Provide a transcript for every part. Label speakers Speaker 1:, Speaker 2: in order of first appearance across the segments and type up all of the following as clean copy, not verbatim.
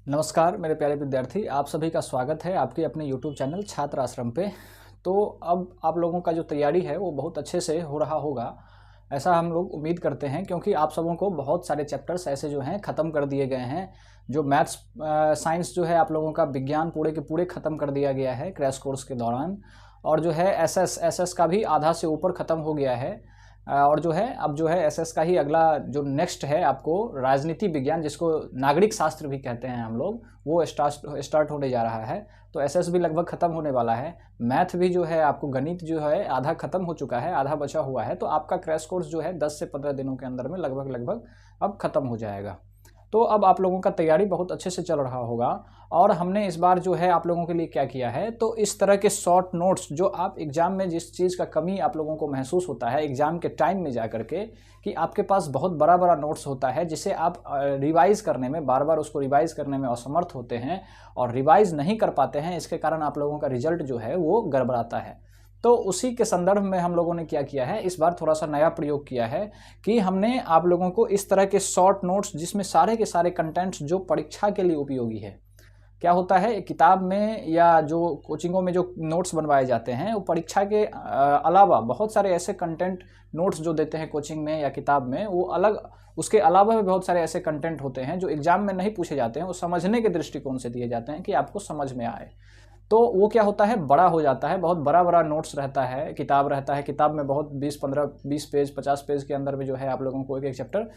Speaker 1: नमस्कार मेरे प्यारे विद्यार्थी, आप सभी का स्वागत है आपके अपने YouTube चैनल छात्र आश्रम पे। तो अब आप लोगों का जो तैयारी है वो बहुत अच्छे से हो रहा होगा, ऐसा हम लोग उम्मीद करते हैं, क्योंकि आप सबों को बहुत सारे चैप्टर्स ऐसे जो हैं ख़त्म कर दिए गए हैं। जो मैथ्स साइंस जो है आप लोगों का विज्ञान पूरे के पूरे ख़त्म कर दिया गया है क्रैश कोर्स के दौरान। और जो है एसएस का भी आधा से ऊपर ख़त्म हो गया है। और जो है अब जो है एसएस का ही अगला जो नेक्स्ट है आपको राजनीति विज्ञान, जिसको नागरिक शास्त्र भी कहते हैं हम लोग, वो स्टार्ट होने जा रहा है। तो एसएस भी लगभग ख़त्म होने वाला है। मैथ भी जो है आपको गणित जो है आधा ख़त्म हो चुका है, आधा बचा हुआ है। तो आपका क्रैश कोर्स जो है 10 से 15 दिनों के अंदर में लगभग अब ख़त्म हो जाएगा। तो अब आप लोगों का तैयारी बहुत अच्छे से चल रहा होगा। और हमने इस बार जो है आप लोगों के लिए क्या किया है, तो इस तरह के शॉर्ट नोट्स जो आप एग्ज़ाम में जिस चीज़ का कमी आप लोगों को महसूस होता है एग्ज़ाम के टाइम में जा कर के, कि आपके पास बहुत बड़ा बड़ा नोट्स होता है जिसे आप रिवाइज़ करने में बार बार उसको रिवाइज़ करने में असमर्थ होते हैं और रिवाइज़ नहीं कर पाते हैं। इसके कारण आप लोगों का रिजल्ट जो है वो गड़बड़ाता है। तो उसी के संदर्भ में हम लोगों ने क्या किया है, इस बार थोड़ा सा नया प्रयोग किया है कि हमने आप लोगों को इस तरह के शॉर्ट नोट्स जिसमें सारे के सारे कंटेंट्स जो परीक्षा के लिए उपयोगी है। क्या होता है किताब में या जो कोचिंगों में जो नोट्स बनवाए जाते हैं वो परीक्षा के अलावा बहुत सारे ऐसे कंटेंट नोट्स जो देते हैं कोचिंग में या किताब में, वो अलग उसके अलावा भी बहुत सारे ऐसे कंटेंट होते हैं जो एग्जाम में नहीं पूछे जाते हैं, वो समझने के दृष्टिकोण से दिए जाते हैं कि आपको समझ में आए। तो वो क्या होता है, बड़ा हो जाता है, बहुत बड़ा बड़ा नोट्स रहता है, किताब रहता है, किताब में बहुत 20 पेज 50 पेज के अंदर में जो है आप लोगों को एक एक चैप्टर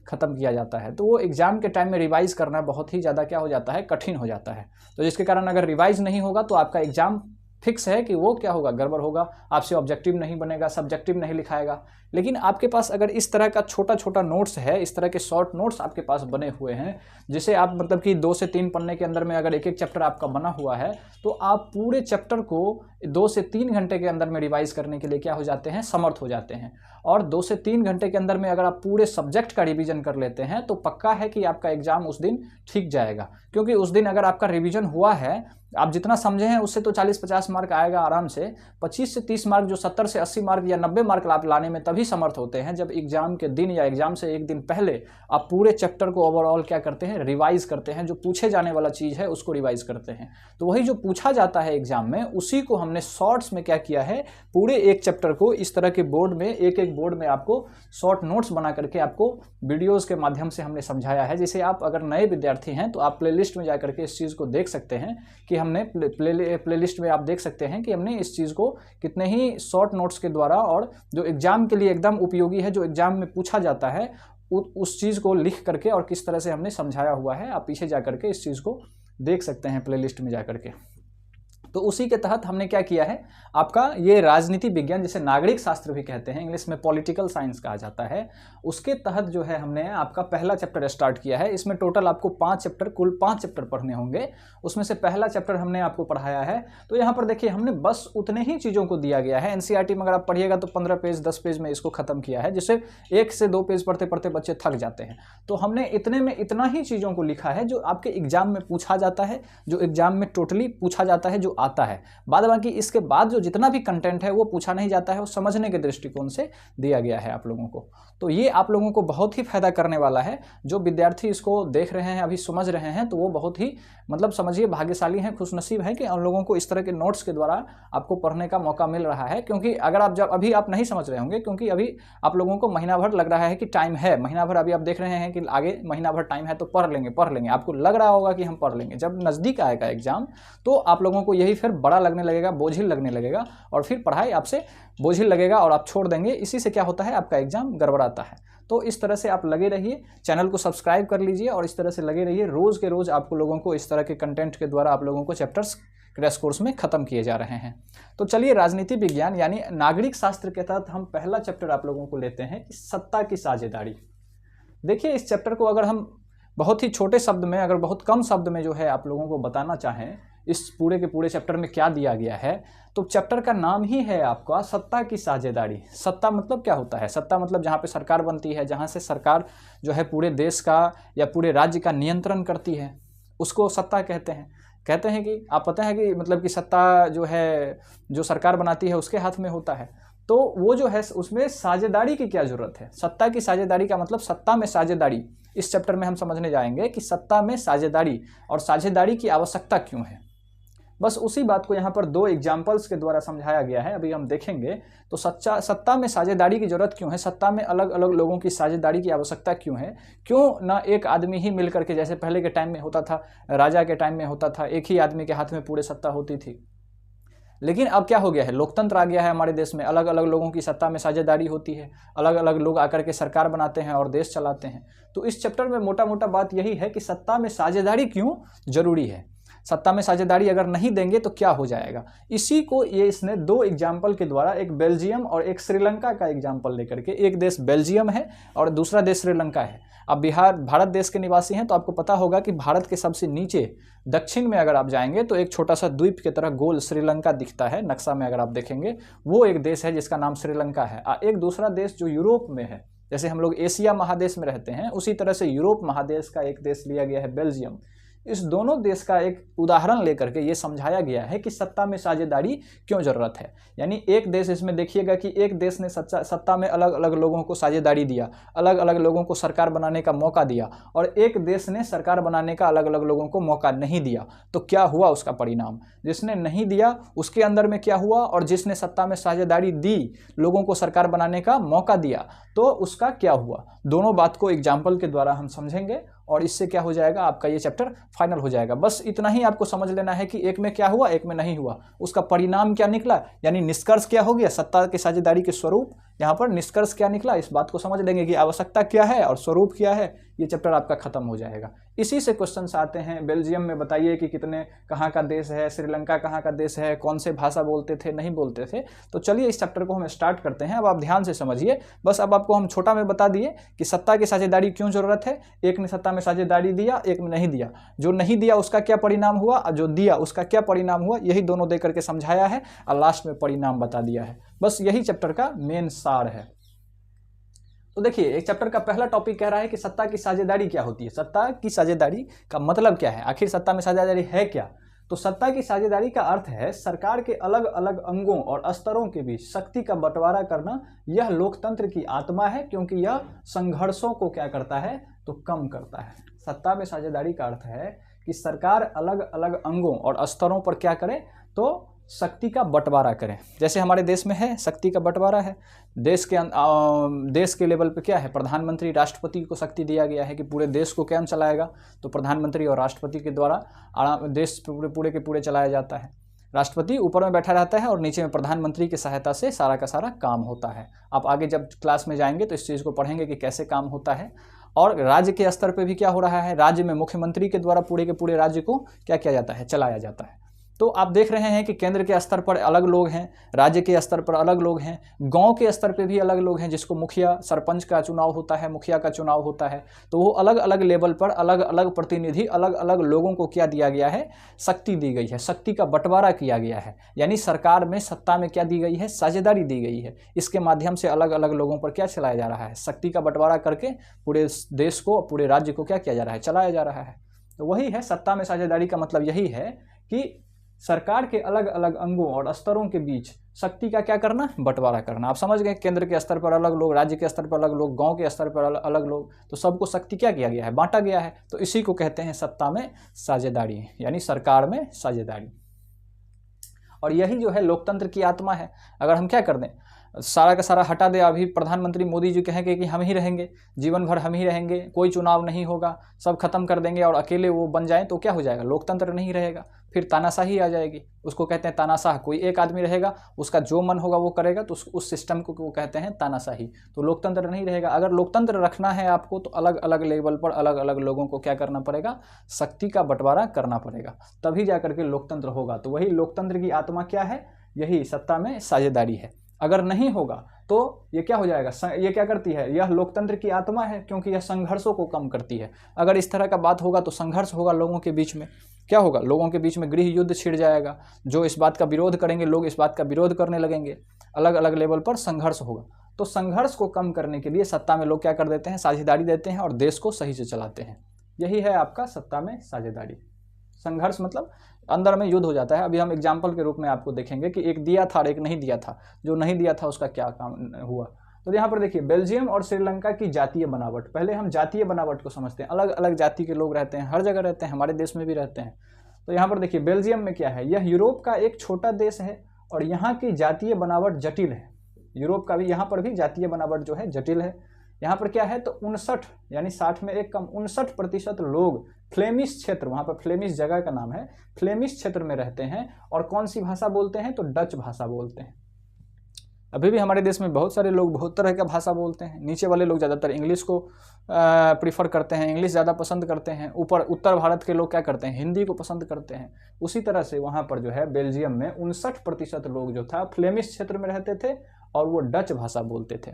Speaker 1: ख़त्म किया जाता है। तो वो एग्ज़ाम के टाइम में रिवाइज़ करना बहुत ही ज़्यादा क्या हो जाता है, कठिन हो जाता है। तो जिसके कारण अगर रिवाइज़ नहीं होगा तो आपका एग्ज़ाम फिक्स है कि वो क्या होगा, गड़बड़ होगा, आपसे ऑब्जेक्टिव नहीं बनेगा, सब्जेक्टिव नहीं लिखाएगा। लेकिन आपके पास अगर इस तरह का छोटा छोटा नोट्स है, इस तरह के शॉर्ट नोट्स आपके पास बने हुए हैं, जिसे आप मतलब कि 2 से 3 पन्ने के अंदर में अगर एक एक चैप्टर आपका बना हुआ है, तो आप पूरे चैप्टर को 2 से 3 घंटे के अंदर में रिवाइज़ करने के लिए क्या हो जाते हैं, समर्थ हो जाते हैं। और 2 से 3 घंटे के अंदर में अगर आप पूरे सब्जेक्ट का रिवीजन कर लेते हैं तो पक्का है कि आपका एग्ज़ाम उस दिन ठीक जाएगा। क्योंकि उस दिन अगर आपका रिवीजन हुआ है, आप जितना समझे हैं उससे तो 40-50 मार्क आएगा आराम से। 25 से 30 मार्क जो 70 से 80 मार्क या 90 मार्क आप लाने में तभी समर्थ होते हैं जब एग्जाम के दिन या एग्जाम से एक दिन पहले आप पूरे चैप्टर को ओवरऑल क्या करते हैं, रिवाइज करते हैं। जो पूछे जाने वाला चीज़ है उसको रिवाइज करते हैं। तो वही जो पूछा जाता है एग्जाम में, उसी को हमने शॉर्ट्स में क्या किया है, पूरे एक चैप्टर को इस तरह के बोर्ड में, एक एक बोर्ड में आपको शॉर्ट नोट्स बना करके आपको वीडियोज़ के माध्यम से हमने समझाया है। जिसे आप अगर नए विद्यार्थी हैं तो आप प्लेलिस्ट में जा करके इस चीज़ को देख सकते हैं कि हमने प्लेलिस्ट में आप देख सकते हैं कि हमने इस चीज़ को कितने ही शॉर्ट नोट्स के द्वारा, और जो एग्जाम के लिए एकदम उपयोगी है, जो एग्जाम में पूछा जाता है, उस चीज़ को लिख करके और किस तरह से हमने समझाया हुआ है, आप पीछे जा करके इस चीज़ को देख सकते हैं प्लेलिस्ट में जा करके। तो उसी के तहत हमने क्या किया है, आपका ये राजनीति विज्ञान, जिसे नागरिक शास्त्र भी कहते हैं, इंग्लिश में पॉलिटिकल साइंस कहा जाता है, उसके तहत जो है हमने आपका पहला चैप्टर स्टार्ट किया है। इसमें टोटल आपको 5 चैप्टर, कुल 5 चैप्टर पढ़ने होंगे। उसमें से पहला चैप्टर हमने आपको पढ़ाया है। तो यहाँ पर देखिए हमने बस उतने ही चीज़ों को दिया गया है। एनसीईआरटी में अगर आप पढ़िएगा तो 15 पेज 10 पेज में इसको खत्म किया है, जिससे 1 से 2 पेज पढ़ते पढ़ते बच्चे थक जाते हैं। तो हमने इतने में इतना ही चीज़ों को लिखा है जो आपके एग्जाम में पूछा जाता है, जो एग्जाम में टोटली पूछा जाता है, जो आता है। बाद बाकी इसके बाद जो जितना भी कंटेंट है वो पूछा नहीं जाता है, वो समझने के दृष्टिकोण से दिया गया है आप लोगों को। तो ये आप लोगों को बहुत ही फायदा करने वाला है। जो विद्यार्थी इसको देख रहे हैं, अभी समझ रहे हैं, तो वो बहुत ही मतलब समझिए भाग्यशाली हैं, खुशनसीब हैं कि उन लोगों को इस तरह के नोट्स के द्वारा आपको पढ़ने का मौका मिल रहा है। क्योंकि अगर आप जब अभी आप नहीं समझ रहे होंगे, क्योंकि अभी आप लोगों को महीना भर लग रहा है कि टाइम है, महीना भर अभी आप देख रहे हैं कि आगे महीना भर टाइम है तो पढ़ लेंगे, आपको लग रहा होगा कि हम पढ़ लेंगे। जब नज़दीक आएगा एग्जाम तो आप लोगों को यही फिर बड़ा लगने लगेगा, बोझिल लगने लगेगा, और फिर पढ़ाई आपसे बोझिल लगेगा और आप छोड़ देंगे। इसी से क्या होता है, आपका एग्जाम गड़बड़ाता है। तो इस तरह से आप लगे रहिए, चैनल को सब्सक्राइब कर लीजिए और इस तरह से लगे रहिए। रोज़ के रोज़ आपको लोगों को इस तरह के कंटेंट के द्वारा आप लोगों को चैप्टर्स क्रैश कोर्स में ख़त्म किए जा रहे हैं। तो चलिए, राजनीति विज्ञान यानी नागरिक शास्त्र के तहत हम पहला चैप्टर आप लोगों को लेते हैं, सत्ता की साझेदारी। देखिए, इस चैप्टर को अगर हम बहुत ही छोटे शब्द में, अगर बहुत कम शब्द में जो है आप लोगों को बताना चाहें इस पूरे के पूरे चैप्टर में क्या दिया गया है, तो चैप्टर का नाम ही है आपका सत्ता की साझेदारी। सत्ता मतलब क्या होता है, सत्ता मतलब जहाँ पे सरकार बनती है, जहाँ से सरकार जो है पूरे देश का या पूरे राज्य का नियंत्रण करती है, उसको सत्ता कहते हैं। कहते हैं कि आप पता है कि मतलब कि सत्ता जो है, जो सरकार बनाती है उसके हाथ में होता है। तो वो जो है उसमें साझेदारी की क्या ज़रूरत है, सत्ता की साझेदारी का मतलब सत्ता में साझेदारी, इस चैप्टर में हम समझने जाएंगे कि सत्ता में साझेदारी और साझेदारी की आवश्यकता क्यों है। बस उसी बात को यहाँ पर दो एग्जाम्पल्स के द्वारा समझाया गया है, अभी हम देखेंगे। तो सत्ता में साझेदारी की जरूरत क्यों है, सत्ता में अलग अलग लोगों की साझेदारी की आवश्यकता क्यों है, क्यों ना एक आदमी ही मिलकर के, जैसे पहले के टाइम में होता था, राजा के टाइम में होता था, एक ही आदमी के हाथ में पूरे सत्ता होती थी। लेकिन अब क्या हो गया है, लोकतंत्र आ गया है हमारे देश में, अलग अलग लोगों की सत्ता में साझेदारी होती है, अलग अलग लोग आकर के सरकार बनाते हैं और देश चलाते हैं। तो इस चैप्टर में मोटा मोटा बात यही है कि सत्ता में साझेदारी क्यों जरूरी है, सत्ता में साझेदारी अगर नहीं देंगे तो क्या हो जाएगा। इसी को ये इसने दो एग्जाम्पल के द्वारा, एक बेल्जियम और एक श्रीलंका का एग्जाम्पल लेकर के, एक देश बेल्जियम है और दूसरा देश श्रीलंका है। अब भारत देश के निवासी हैं तो आपको पता होगा कि भारत के सबसे नीचे दक्षिण में अगर आप जाएंगे तो एक छोटा सा द्वीप की तरह गोल श्रीलंका दिखता है, नक्शा में अगर आप देखेंगे वो एक देश है जिसका नाम श्रीलंका है। एक दूसरा देश जो यूरोप में है, जैसे हम लोग एशिया महादेश में रहते हैं उसी तरह से यूरोप महादेश का एक देश लिया गया है बेल्जियम। इस दोनों देश का एक उदाहरण लेकर के ये समझाया गया है कि सत्ता में साझेदारी क्यों जरूरत है। यानी एक देश, इसमें देखिएगा कि एक देश ने सत्ता में अलग अलग लोगों को साझेदारी दिया, अलग अलग लोगों को सरकार बनाने का मौका दिया, और एक देश ने सरकार बनाने का अलग अलग लोगों को मौका नहीं दिया। तो क्या हुआ उसका परिणाम, जिसने नहीं दिया उसके अंदर में क्या हुआ, और जिसने सत्ता में साझेदारी दी, लोगों को सरकार बनाने का मौका दिया, तो उसका क्या हुआ। दोनों बात को एग्जाम्पल के द्वारा हम समझेंगे और इससे क्या हो जाएगा, आपका ये चैप्टर फाइनल हो जाएगा। बस इतना ही आपको समझ लेना है कि एक में क्या हुआ, एक में नहीं हुआ, उसका परिणाम क्या निकला, यानी निष्कर्ष क्या हो गया, सत्ता की साझेदारी के स्वरूप, यहाँ पर निष्कर्ष क्या निकला, इस बात को समझ लेंगे कि आवश्यकता क्या है और स्वरूप क्या है, ये चैप्टर आपका खत्म हो जाएगा। इसी से क्वेश्चंस आते हैं, बेल्जियम में बताइए कि कितने, कहाँ का देश है, श्रीलंका कहाँ का देश है, कौन से भाषा बोलते थे, नहीं बोलते थे। तो चलिए इस चैप्टर को हम स्टार्ट करते हैं। अब आप ध्यान से समझिए, बस अब आपको हम छोटा में बता दिए कि सत्ता की साझेदारी क्यों जरूरत है। एक ने सत्ता में साझेदारी दिया, एक में नहीं दिया, जो नहीं दिया उसका क्या परिणाम हुआ और जो दिया उसका क्या परिणाम हुआ, यही दोनों दे करके समझाया है और लास्ट में परिणाम बता दिया है। बस यही चैप्टर का मेन सार है। तो देखिए, एक चैप्टर का पहला टॉपिक कह रहा है कि सत्ता की साझेदारी क्या होती है, सत्ता की साझेदारी का मतलब क्या है, आखिर सत्ता में साझेदारी है क्या। तो सत्ता की साझेदारी का अर्थ है सरकार के अलग अलग अंगों और स्तरों के बीच शक्ति का बंटवारा करना। यह लोकतंत्र की आत्मा है, क्योंकि यह संघर्षों को क्या करता है, तो कम करता है। सत्ता में साझेदारी का अर्थ है कि सरकार अलग अलग अंगों और स्तरों पर क्या करे, तो शक्ति का बंटवारा करें। जैसे हमारे देश में है, शक्ति का बंटवारा है। देश के लेवल पे क्या है, प्रधानमंत्री, राष्ट्रपति को शक्ति दिया गया है कि पूरे देश को कैसे चलाएगा, तो प्रधानमंत्री और राष्ट्रपति के द्वारा देश पूरे के पूरे चलाया जाता है। राष्ट्रपति ऊपर में बैठा रहता है और नीचे में प्रधानमंत्री की सहायता से सारा का सारा काम होता है। आप आगे जब क्लास में जाएंगे तो इस चीज़ को पढ़ेंगे कि कैसे काम होता है। और राज्य के स्तर पे भी क्या हो रहा है, राज्य में मुख्यमंत्री के द्वारा पूरे के पूरे राज्य को क्या किया जाता है, चलाया जाता है। तो आप देख रहे हैं कि केंद्र के स्तर पर अलग लोग हैं, राज्य के स्तर पर अलग लोग हैं, गांव के स्तर पे भी अलग लोग हैं, जिसको मुखिया, सरपंच का चुनाव होता है, मुखिया का चुनाव होता है। तो वो अलग अलग लेवल पर अलग अलग प्रतिनिधि, अलग अलग लोगों को क्या दिया गया है, शक्ति दी गई है, शक्ति का बंटवारा किया गया है। यानी सरकार में, सत्ता में क्या दी गई है, साझेदारी दी गई है। इसके माध्यम से अलग अलग लोगों पर क्या चलाया जा रहा है, शक्ति का बंटवारा करके पूरे देश को, पूरे राज्य को क्या किया जा रहा है, चलाया जा रहा है। तो वही है सत्ता में साझेदारी का मतलब, यही है कि सरकार के अलग अलग अंगों और स्तरों के बीच शक्ति का क्या करना, बंटवारा करना। आप समझ गए, केंद्र के स्तर पर अलग लोग, राज्य के स्तर पर अलग लोग, गांव के स्तर पर अलग लोग, तो सबको शक्ति क्या किया गया है, बांटा गया है। तो इसी को कहते हैं सत्ता में साझेदारी, यानी सरकार में साझेदारी। और यही जो है लोकतंत्र की आत्मा है। अगर हम क्या कर दें, सारा का सारा हटा दे, अभी प्रधानमंत्री मोदी जी कहेंगे कि हम ही रहेंगे, जीवन भर हम ही रहेंगे, कोई चुनाव नहीं होगा, सब खत्म कर देंगे और अकेले वो बन जाएं, तो क्या हो जाएगा, लोकतंत्र नहीं रहेगा, फिर तानाशाही आ जाएगी। उसको कहते हैं तानाशाह, कोई एक आदमी रहेगा, उसका जो मन होगा वो करेगा, तो उस सिस्टम को वो कहते हैं तानाशाही। तो लोकतंत्र नहीं रहेगा। अगर लोकतंत्र रखना है आपको, तो अलग अलग लेवल पर अलग अलग लोगों को क्या करना पड़ेगा, शक्ति का बंटवारा करना पड़ेगा, तभी जा करके लोकतंत्र होगा। तो वही लोकतंत्र की आत्मा क्या है, यही सत्ता में साझेदारी है। अगर नहीं होगा तो ये क्या हो जाएगा, ये क्या करती है, यह लोकतंत्र की आत्मा है, क्योंकि यह संघर्षों को कम करती है। अगर इस तरह का बात होगा तो संघर्ष होगा लोगों के बीच में, क्या होगा, लोगों के बीच में गृह युद्ध छिड़ जाएगा। जो इस बात का विरोध करेंगे, लोग इस बात का विरोध करने लगेंगे, अलग अलग लेवल पर संघर्ष होगा। तो संघर्ष को कम करने के लिए सत्ता में लोग क्या कर देते हैं, साझेदारी देते हैं और देश को सही से चलाते हैं। यही है आपका सत्ता में साझेदारी। संघर्ष मतलब अंदर में युद्ध हो जाता है। अभी हम एग्जाम्पल के रूप में आपको देखेंगे कि एक दिया था और एक नहीं दिया था। जो नहीं दिया था उसका क्या काम हुआ, तो यहाँ पर देखिए बेल्जियम और श्रीलंका की जातीय बनावट, पहले हम जातीय बनावट को समझते हैं। अलग अलग जाति के लोग रहते हैं, हर जगह रहते हैं, हमारे देश में भी रहते हैं। तो यहाँ पर देखिए बेल्जियम में क्या है, यह यूरोप का एक छोटा देश है और यहाँ की जातीय बनावट जटिल है। यूरोप का भी यहाँ पर भी जातीय बनावट जो है जटिल है। यहाँ पर क्या है, तो 59 यानी 60 में एक कम 59% लोग फ्लेमिश क्षेत्र, वहाँ पर फ्लेमिश जगह का नाम है, फ्लेमिश क्षेत्र में रहते हैं और कौन सी भाषा बोलते हैं, तो डच भाषा बोलते हैं। अभी भी हमारे देश में बहुत सारे लोग बहुत तरह का भाषा बोलते हैं। नीचे वाले लोग ज़्यादातर इंग्लिश को प्रीफर करते हैं, इंग्लिश ज़्यादा पसंद करते हैं। ऊपर उत्तर भारत के लोग क्या करते हैं, हिंदी को पसंद करते हैं। उसी तरह से वहाँ पर जो है बेल्जियम में 59% लोग जो था फ्लेमिश क्षेत्र में रहते थे और वो डच भाषा बोलते थे।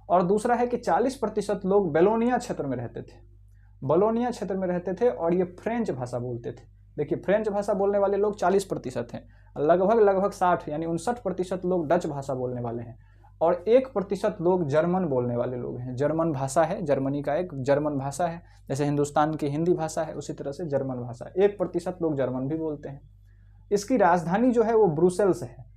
Speaker 1: और दूसरा है कि 40% लोग बेलोनिया क्षेत्र में रहते थे, बलोनिया क्षेत्र में रहते थे और ये फ्रेंच भाषा बोलते थे। देखिए फ्रेंच भाषा बोलने वाले लोग 40% हैं, लगभग 60 यानी 59% लोग डच भाषा बोलने वाले हैं और 1% लोग जर्मन बोलने वाले लोग हैं। जर्मन भाषा है, जर्मनी का एक जर्मन भाषा है, जैसे हिंदुस्तान की हिंदी भाषा है उसी तरह से जर्मन भाषा, 1% लोग जर्मन भी बोलते हैं। इसकी राजधानी जो है वो ब्रुसेल्स है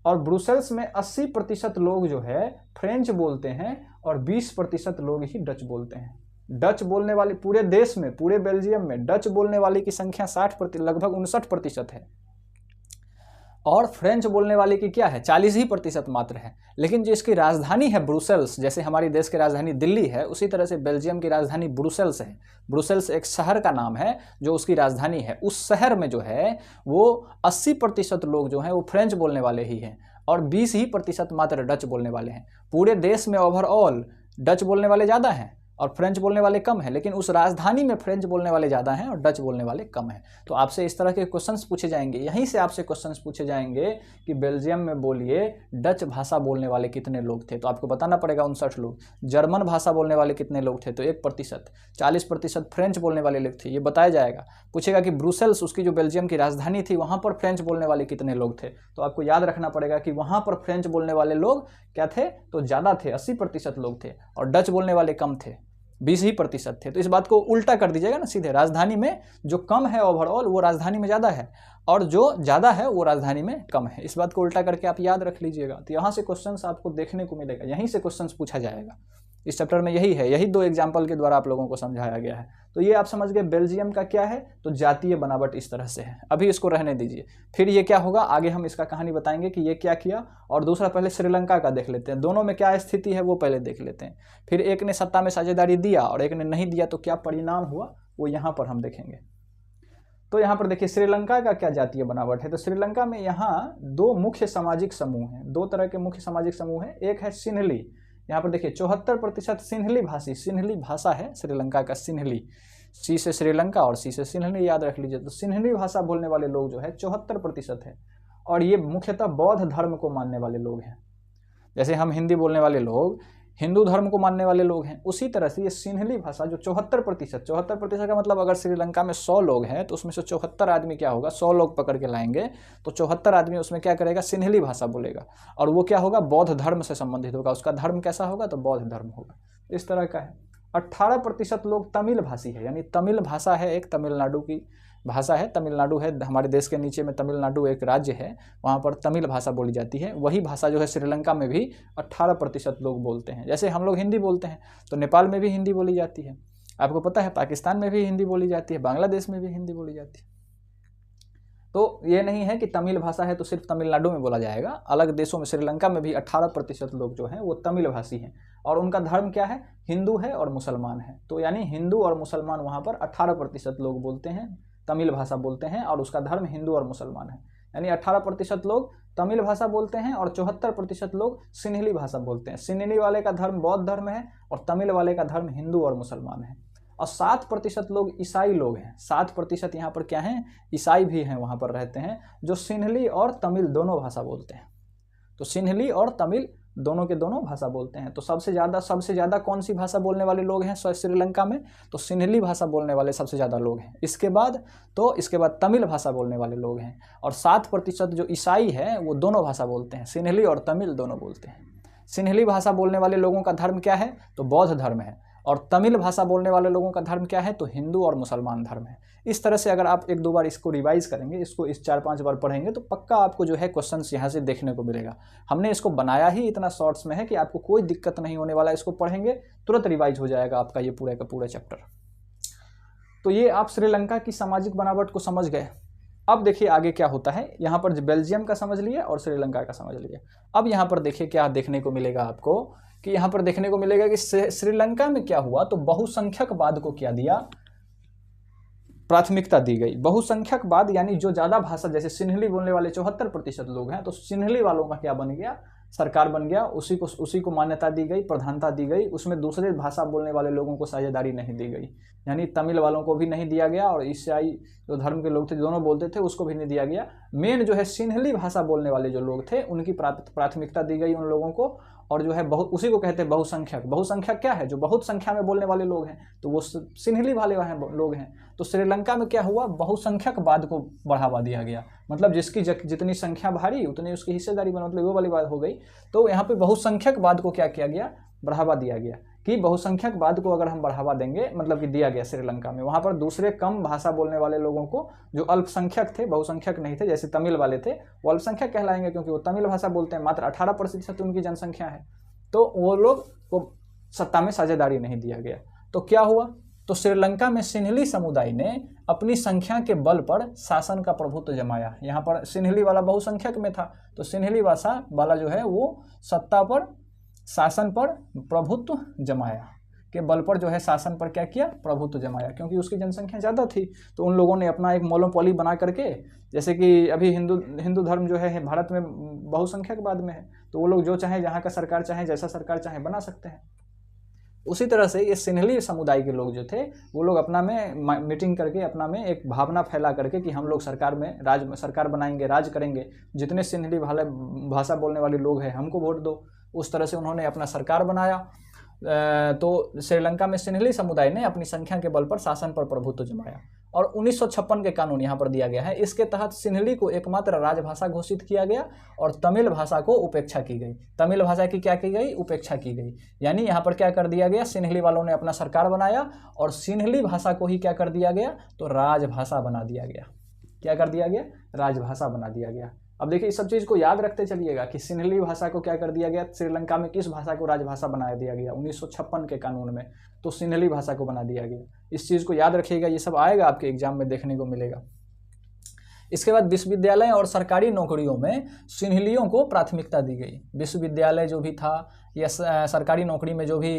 Speaker 1: और ब्रुसेल्स में 80% लोग जो है फ्रेंच बोलते हैं और 20% लोग ही डच बोलते हैं। डच बोलने वाले पूरे देश में, पूरे बेल्जियम में डच बोलने वाले की संख्या लगभग 59% है और फ्रेंच बोलने वाले की क्या है, 40% मात्र है। लेकिन जो इसकी राजधानी है ब्रुसेल्स, जैसे हमारी देश की राजधानी दिल्ली है उसी तरह से बेल्जियम की राजधानी ब्रुसेल्स है। ब्रुसेल्स एक शहर का नाम है जो उसकी राजधानी है। उस शहर में जो है वो 80% लोग जो हैं वो फ्रेंच बोलने वाले ही हैं और 20% मात्र डच बोलने वाले हैं। पूरे देश में ओवरऑल डच बोलने वाले ज़्यादा हैं और फ्रेंच बोलने वाले कम है, लेकिन उस राजधानी में फ्रेंच बोलने वाले ज़्यादा हैं और डच बोलने वाले कम हैं। तो आपसे इस तरह के क्वेश्चंस पूछे जाएंगे, यहीं से आपसे क्वेश्चंस पूछे जाएंगे कि बेल्जियम में बोलिए डच भाषा बोलने वाले कितने लोग थे, तो आपको बताना पड़ेगा 59 लोग। जर्मन भाषा बोलने वाले कितने लोग थे, तो 1%। 40% फ्रेंच बोलने वाले लोग थे, ये बताया जाएगा। पूछेगा कि ब्रुसेल्स, उसकी जो बेल्जियम की राजधानी थी, वहाँ पर फ्रेंच बोलने वाले कितने लोग थे, तो आपको याद रखना पड़ेगा कि वहाँ पर फ्रेंच बोलने वाले लोग क्या थे, तो ज़्यादा थे, 80% लोग थे और डच बोलने वाले कम थे, 20% थे। तो इस बात को उल्टा कर दीजिएगा ना सीधे, राजधानी में जो कम है ओवरऑल वो राजधानी में ज़्यादा है और जो ज़्यादा है वो राजधानी में कम है। इस बात को उल्टा करके आप याद रख लीजिएगा। तो यहाँ से क्वेश्चंस आपको देखने को मिलेगा, यहीं से क्वेश्चंस पूछा जाएगा। इस चैप्टर में यही है, यही 2 एग्जाम्पल के द्वारा आप लोगों को समझाया गया है। तो ये आप समझ गए बेल्जियम का क्या है, तो जातीय बनावट इस तरह से है। अभी इसको रहने दीजिए, फिर ये क्या होगा आगे हम इसका कहानी बताएंगे कि ये क्या किया। और दूसरा पहले श्रीलंका का देख लेते हैं, दोनों में क्या स्थिति है वो पहले देख लेते हैं। फिर एक ने सत्ता में साझेदारी दिया और एक ने नहीं दिया, तो क्या परिणाम हुआ वो यहाँ पर हम देखेंगे। तो यहाँ पर देखिए श्रीलंका का क्या जातीय बनावट है। तो श्रीलंका में यहाँ 2 मुख्य सामाजिक समूह हैं, 2 तरह के मुख्य सामाजिक समूह हैं। एक है सिन्हली, यहाँ पर देखिए 74% सिन्हली भाषी, सिन्हली भाषा है श्रीलंका का, सिन्हली, सी से श्रीलंका और सी से सिन्हली, याद रख लीजिए। तो सिन्हली भाषा बोलने वाले लोग जो है 74% है और ये मुख्यतः बौद्ध धर्म को मानने वाले लोग हैं। जैसे हम हिंदी बोलने वाले लोग हिंदू धर्म को मानने वाले लोग हैं, उसी तरह से ये सिन्हली भाषा जो 74% का मतलब अगर श्रीलंका में 100 लोग हैं तो उसमें से 74 आदमी क्या होगा, 100 लोग पकड़ के लाएंगे तो 74 आदमी उसमें क्या करेगा, सिन्हली भाषा बोलेगा और वो क्या होगा, बौद्ध धर्म से संबंधित होगा। उसका धर्म कैसा होगा, तो बौद्ध धर्म होगा। इस तरह का है। 18% लोग तमिल भाषी है, यानी तमिल भाषा है, एक तमिलनाडु की भाषा है, तमिलनाडु है हमारे देश के नीचे में, तमिलनाडु एक राज्य है, वहाँ पर तमिल भाषा बोली जाती है। वही भाषा जो है श्रीलंका में भी 18% लोग बोलते हैं। जैसे हम लोग हिंदी बोलते हैं तो नेपाल में भी हिंदी बोली जाती है, आपको पता है, पाकिस्तान में भी हिंदी बोली जाती है, बांग्लादेश में भी हिंदी बोली जाती है। तो ये नहीं है कि तमिल भाषा है तो सिर्फ तमिलनाडु में बोला जाएगा, अलग देशों में, श्रीलंका में भी 18% लोग जो हैं वो तमिल भाषी हैं और उनका धर्म क्या है, हिंदू है और मुसलमान है। तो यानी हिंदू और मुसलमान वहाँ पर 18% लोग बोलते हैं, तमिल भाषा बोलते हैं और उसका धर्म हिंदू और मुसलमान है। यानी 18% लोग तमिल भाषा बोलते हैं और 74% लोग सिन्हली भाषा बोलते हैं। सिन्हली वाले का धर्म बौद्ध धर्म है और तमिल वाले का धर्म हिंदू और मुसलमान है। और 7% लोग ईसाई लोग हैं, 7% यहाँ पर क्या हैं, ईसाई भी हैं, वहाँ पर रहते हैं, जो सिन्हली और तमिल दोनों भाषा बोलते हैं। तो सिन्हली और तमिल दोनों के दोनों भाषा बोलते हैं। तो सबसे ज़्यादा कौन सी भाषा बोलने वाले लोग हैं श्रीलंका में, तो सिन्हली भाषा बोलने वाले सबसे ज़्यादा लोग हैं। इसके बाद तमिल भाषा बोलने वाले लोग हैं और 7% जो ईसाई है वो दोनों भाषा बोलते हैं, सिन्हली और तमिल दोनों बोलते हैं। सिन्हली भाषा बोलने वाले लोगों का धर्म क्या है, तो बौद्ध धर्म है और तमिल भाषा बोलने वाले लोगों का धर्म क्या है, तो हिंदू और मुसलमान धर्म है। इस तरह से अगर आप एक दो बार इसको रिवाइज करेंगे, इसको इस 4-5 बार पढ़ेंगे तो पक्का आपको जो है क्वेश्चंस यहाँ से देखने को मिलेगा। हमने इसको बनाया ही इतना शॉर्ट्स में है कि आपको कोई दिक्कत नहीं होने वाला, इसको पढ़ेंगे तुरंत रिवाइज हो जाएगा आपका ये पूरा का पूरा चैप्टर। तो ये आप श्रीलंका की सामाजिक बनावट को समझ गए। अब देखिए आगे क्या होता है, यहाँ पर बेल्जियम का समझ लिए और श्रीलंका का समझ लिए। अब यहाँ पर देखिए क्या देखने को मिलेगा आपको, कि यहाँ पर देखने को मिलेगा कि श्रीलंका में क्या हुआ, तो बहुसंख्यकवाद को क्या दिया, प्राथमिकता दी गई। बहुसंख्यकवाद यानी जो ज़्यादा भाषा, जैसे सिन्हली बोलने वाले 74% लोग हैं, तो सिन्हली वालों का क्या बन गया, सरकार बन गया, उसी को मान्यता दी गई, प्रधानता दी गई। उसमें दूसरे भाषा बोलने वाले लोगों को साझेदारी नहीं दी गई, यानी तमिल वालों को भी नहीं दिया गया और ईसाई जो धर्म के लोग थे, दोनों बोलते थे, उसको भी नहीं दिया गया। मेन जो है सिन्हली भाषा बोलने वाले जो लोग थे उनकी प्राथमिकता दी गई उन लोगों को। और जो है उसी को कहते हैं बहुसंख्यक। बहुसंख्यक क्या है, जो बहुत संख्या में बोलने वाले लोग हैं, तो वो सिन्हली वाले लोग हैं। तो श्रीलंका में क्या हुआ, बहुसंख्यकवाद को बढ़ावा दिया गया, मतलब जिसकी जितनी संख्या भारी उतनी उसकी हिस्सेदारी बनी, मतलब वो वाली बात हो गई। तो यहाँ पे बहुसंख्यकवाद को क्या किया गया, बढ़ावा दिया गया, कि बहुसंख्यकवाद को अगर हम बढ़ावा देंगे, मतलब कि दिया गया श्रीलंका में, वहाँ पर दूसरे कम भाषा बोलने वाले लोगों को, जो अल्पसंख्यक थे, बहुसंख्यक नहीं थे, जैसे तमिल वाले थे, वो अल्पसंख्यक कहलाएंगे क्योंकि वो तमिल भाषा बोलते हैं, मात्र 18% उनकी जनसंख्या है। तो वो लोग को सत्ता में साझेदारी नहीं दिया गया। तो क्या हुआ, तो श्रीलंका में सिन्हली समुदाय ने अपनी संख्या के बल पर शासन का प्रभुत्व जमाया। यहाँ पर सिन्हली वाला बहुसंख्यक में था, तो सिन्हली भाषा वाला जो है वो सत्ता पर, शासन पर प्रभुत्व जमाया, के बल पर जो है शासन पर क्या किया, प्रभुत्व जमाया, क्योंकि उसकी जनसंख्या ज़्यादा थी। तो उन लोगों ने अपना एक मोनोपोली बना करके, जैसे कि अभी हिंदू धर्म जो है भारत में बहुसंख्यकवाद में है, तो वो लोग जो चाहे, जहाँ का सरकार चाहे, जैसा सरकार चाहे बना सकते हैं। उसी तरह से ये सिन्हली समुदाय के लोग जो थे, वो लोग अपना में मीटिंग करके, अपना में एक भावना फैला करके कि हम लोग सरकार में सरकार बनाएंगे, राज करेंगे, जितने सिन्हली भाषा बोलने वाले लोग हैं हमको वोट दो। उस तरह से उन्होंने अपना सरकार बनाया। तो श्रीलंका में सिन्हली समुदाय ने अपनी संख्या के बल पर शासन पर प्रभुत्व जमाया। और 1956 के कानून यहाँ पर दिया गया है, इसके तहत सिन्हली को एकमात्र राजभाषा घोषित किया गया और तमिल भाषा को उपेक्षा की गई। तमिल भाषा की क्या की गई, उपेक्षा की गई। यानी यहाँ पर क्या कर दिया गया, सिन्हली वालों ने अपना सरकार बनाया और सिन्हली भाषा को ही क्या कर दिया गया, तो राजभाषा बना दिया गया। क्या कर दिया गया, राजभाषा बना दिया गया। अब देखिए इस सब चीज़ को याद रखते चलिएगा कि सिन्हली भाषा को क्या कर दिया गया, श्रीलंका में किस भाषा को राजभाषा बना दिया गया 1956 के कानून में, तो सिन्हली भाषा को बना दिया गया। इस चीज़ को याद रखिएगा, ये सब आएगा आपके एग्जाम में देखने को मिलेगा। इसके बाद विश्वविद्यालय और सरकारी नौकरियों में सिन्हलियों को प्राथमिकता दी गई। विश्वविद्यालय जो भी था या सरकारी नौकरी में जो भी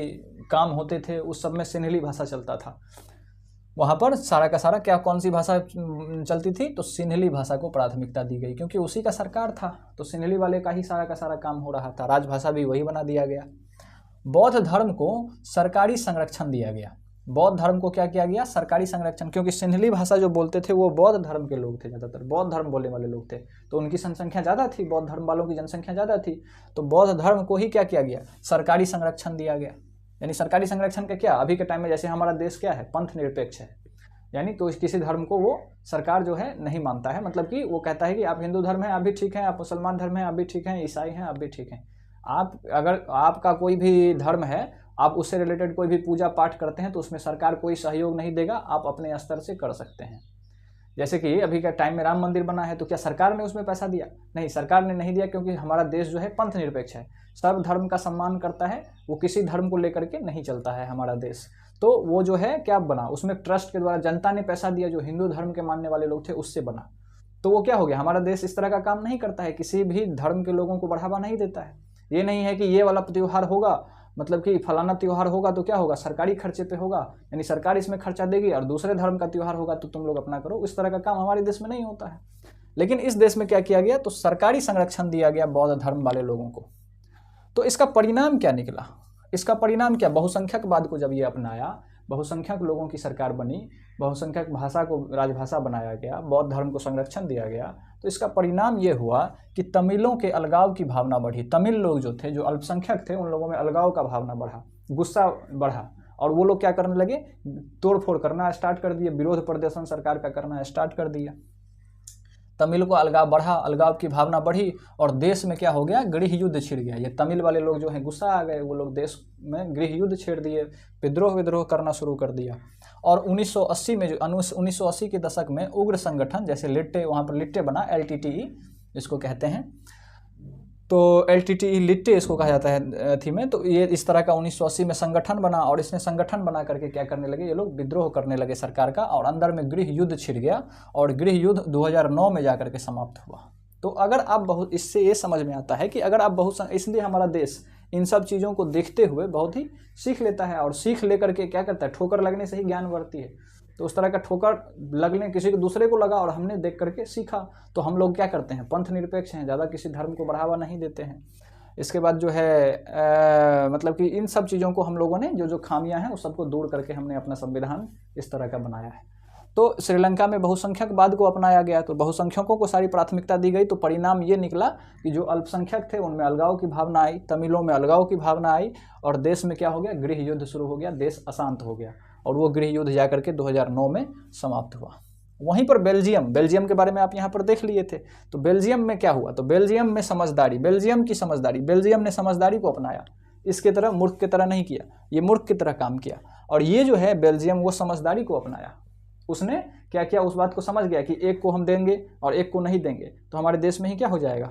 Speaker 1: काम होते थे उस सब में सिन्हली भाषा चलता था। वहाँ पर सारा का सारा क्या, कौन सी भाषा चलती थी, तो सिन्हली भाषा को प्राथमिकता दी गई, क्योंकि उसी का सरकार था, तो सिन्हली वाले का ही सारा का सारा काम हो रहा था। राजभाषा भी वही बना दिया गया। बौद्ध धर्म को सरकारी संरक्षण दिया गया। बौद्ध धर्म को क्या किया गया, सरकारी संरक्षण, क्योंकि सिन्हली भाषा जो बोलते थे वो बौद्ध धर्म के लोग थे, ज़्यादातर बौद्ध धर्म बोलने वाले लोग थे, तो उनकी जनसंख्या ज़्यादा थी, बौद्ध धर्म वालों की जनसंख्या ज़्यादा थी। तो बौद्ध धर्म को ही क्या किया गया, सरकारी संरक्षण दिया गया। यानी सरकारी संरक्षण का क्या, अभी के टाइम में जैसे हमारा देश क्या है, पंथ निरपेक्ष है, यानी तो किसी धर्म को वो सरकार जो है नहीं मानता है, मतलब कि वो कहता है कि आप हिंदू धर्म है आप भी ठीक हैं, आप मुसलमान धर्म है आप भी ठीक हैं, ईसाई हैं आप भी ठीक हैं। आप अगर आपका कोई भी धर्म है, आप उससे रिलेटेड कोई भी पूजा पाठ करते हैं तो उसमें सरकार कोई सहयोग नहीं देगा, आप अपने स्तर से कर सकते हैं। जैसे कि अभी के टाइम में राम मंदिर बना है, तो क्या सरकार ने उसमें पैसा दिया, नहीं, सरकार ने नहीं दिया, क्योंकि हमारा देश जो है पंथ निरपेक्ष है, सब धर्म का सम्मान करता है, वो किसी धर्म को लेकर के नहीं चलता है हमारा देश। तो वो जो है क्या बना, उसमें ट्रस्ट के द्वारा जनता ने पैसा दिया, जो हिंदू धर्म के मानने वाले लोग थे उससे बना। तो वो क्या हो गया, हमारा देश इस तरह का काम नहीं करता है, किसी भी धर्म के लोगों को बढ़ावा नहीं देता है। ये नहीं है कि ये वाला त्यौहार होगा, मतलब कि फलाना त्यौहार होगा तो क्या होगा, सरकारी खर्चे पे होगा, यानी सरकार इसमें खर्चा देगी, और दूसरे धर्म का त्यौहार होगा तो तुम लोग अपना करो। इस तरह का काम हमारे देश में नहीं होता है। लेकिन इस देश में क्या किया गया, तो सरकारी संरक्षण दिया गया बौद्ध धर्म वाले लोगों को। तो इसका परिणाम क्या निकला, इसका परिणाम क्या, बहुसंख्यकवाद को जब ये अपनाया, बहुसंख्यक लोगों की सरकार बनी, बहुसंख्यक भाषा को राजभाषा बनाया गया, बौद्ध धर्म को संरक्षण दिया गया, तो इसका परिणाम ये हुआ कि तमिलों के अलगाव की भावना बढ़ी। तमिल लोग जो थे, जो अल्पसंख्यक थे, उन लोगों में अलगाव का भावना बढ़ा, गुस्सा बढ़ा, और वो लोग क्या करने लगे, तोड़फोड़ करना स्टार्ट कर दिए, विरोध प्रदर्शन सरकार का करना स्टार्ट कर दिया। तमिल को अलगाव बढ़ा, अलगाव की भावना बढ़ी और देश में क्या हो गया, गृह युद्ध छिड़ गया। ये तमिल वाले लोग जो हैं गुस्सा आ गए, वो लोग देश में गृह युद्ध छेड़ दिए, विद्रोह करना शुरू कर दिया। और 1980 में जो 1980 के दशक में उग्र संगठन जैसे लिट्टे, वहाँ पर लिट्टे बना, LTTE इसको कहते हैं, तो LTTE लिट्टे इसको कहा जाता है थी में। तो ये इस तरह का 1980 में संगठन बना और इसने संगठन बना करके क्या करने लगे, ये लोग विद्रोह करने लगे सरकार का और अंदर में गृह युद्ध छिड़ गया और गृह युद्ध 2009 में जाकर के समाप्त हुआ। तो अगर आप बहुत, इससे ये समझ में आता है कि अगर आप बहुत, इसलिए हमारा देश इन सब चीज़ों को देखते हुए बहुत ही सीख लेता है और सीख लेकर के क्या करता है, ठोकर लगने से ही ज्ञान बढ़ती है। तो उस तरह का ठोकर लगने किसी को दूसरे को लगा और हमने देख करके सीखा, तो हम लोग क्या करते हैं, पंथ निरपेक्ष हैं, ज़्यादा किसी धर्म को बढ़ावा नहीं देते हैं। इसके बाद जो है मतलब कि इन सब चीज़ों को हम लोगों ने जो खामियां हैं उस सबको दूर करके हमने अपना संविधान इस तरह का बनाया है। तो श्रीलंका में बहुसंख्यकवाद को अपनाया गया, तो बहुसंख्यकों को सारी प्राथमिकता दी गई, तो परिणाम ये निकला कि जो अल्पसंख्यक थे उनमें अलगाव की भावना आई, तमिलों में अलगाव की भावना आई और देश में क्या हो गया, गृह युद्ध शुरू हो गया, देश अशांत हो गया और वो गृह युद्ध जाकर के 2009 में समाप्त हुआ। वहीं पर बेल्जियम के बारे में आप यहाँ पर देख लिए थे। तो बेल्जियम में क्या हुआ, तो बेल्जियम में समझदारी, बेल्जियम ने समझदारी को अपनाया, इसके तरह मूर्ख की तरह नहीं किया, ये मूर्ख की तरह काम किया। और ये जो है बेल्जियम, वो समझदारी को अपनाया, उसने क्या किया, उस बात को समझ गया कि एक को हम देंगे और एक को नहीं देंगे तो हमारे देश में ही क्या हो जाएगा।